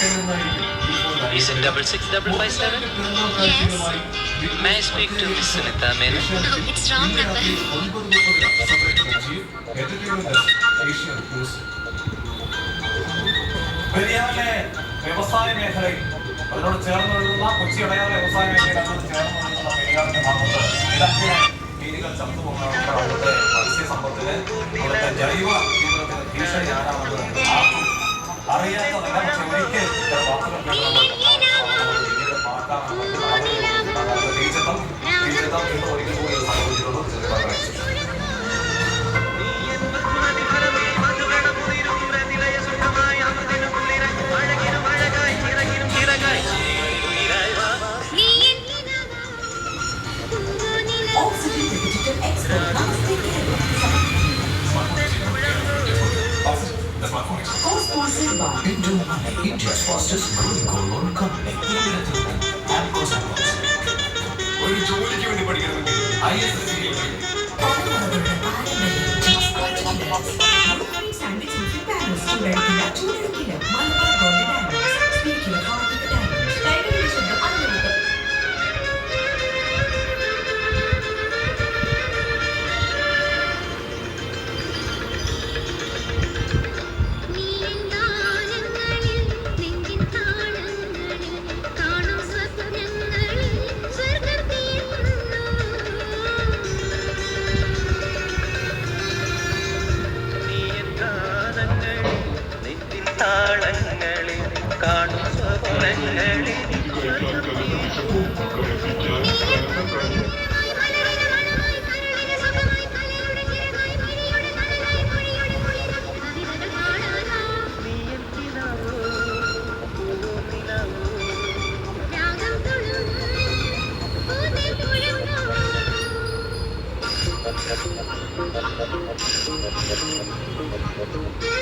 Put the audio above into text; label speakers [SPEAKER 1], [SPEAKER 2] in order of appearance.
[SPEAKER 1] Is it 66557?
[SPEAKER 2] Yes.
[SPEAKER 1] May I speak to Miss Sunita Menon?
[SPEAKER 2] Oh, it's wrong number.
[SPEAKER 3] പെരിയാറിലെ വ്യവസായ മേഖലയിൽ അതിനോട് ചേർന്നൊഴുകുന്ന കൊച്ചി അടയാർ വ്യവസായ മേഖലയോട് ചേർന്നൊഴുകുന്ന പെരിയാറിന്റെ ഭാഗത്ത് ഇടയ്ക്കിടെ മീനുകൾ ചത്തുപോകുന്നവരുടെ അവിടുത്തെ മത്സ്യസമ്പത്തിന് അവിടുത്തെ ജൈവ ജീവിതത്തിന് ഭീഷണിയാകാവുന്നത് ആർക്കും അറിയാത്തതല്ല. പക്ഷെ ഒരിക്കൽ ചില വാർത്തകൾ പിന്നീട് പാർക്കാമെന്ന് തീർച്ചയായിട്ടും ഇന്ന് ഒരിക്കൽ കൂടി സംഭവിച്ചിട്ടുള്ളൂ.
[SPEAKER 4] India's fastest growing gold loan company.
[SPEAKER 3] ഒരു ജോലിക്ക് വേണ്ടി പഠിക്കണമെങ്കിൽ ISSC
[SPEAKER 1] കാണും സ്വപ്നങ്ങളിൽ
[SPEAKER 2] Thank you.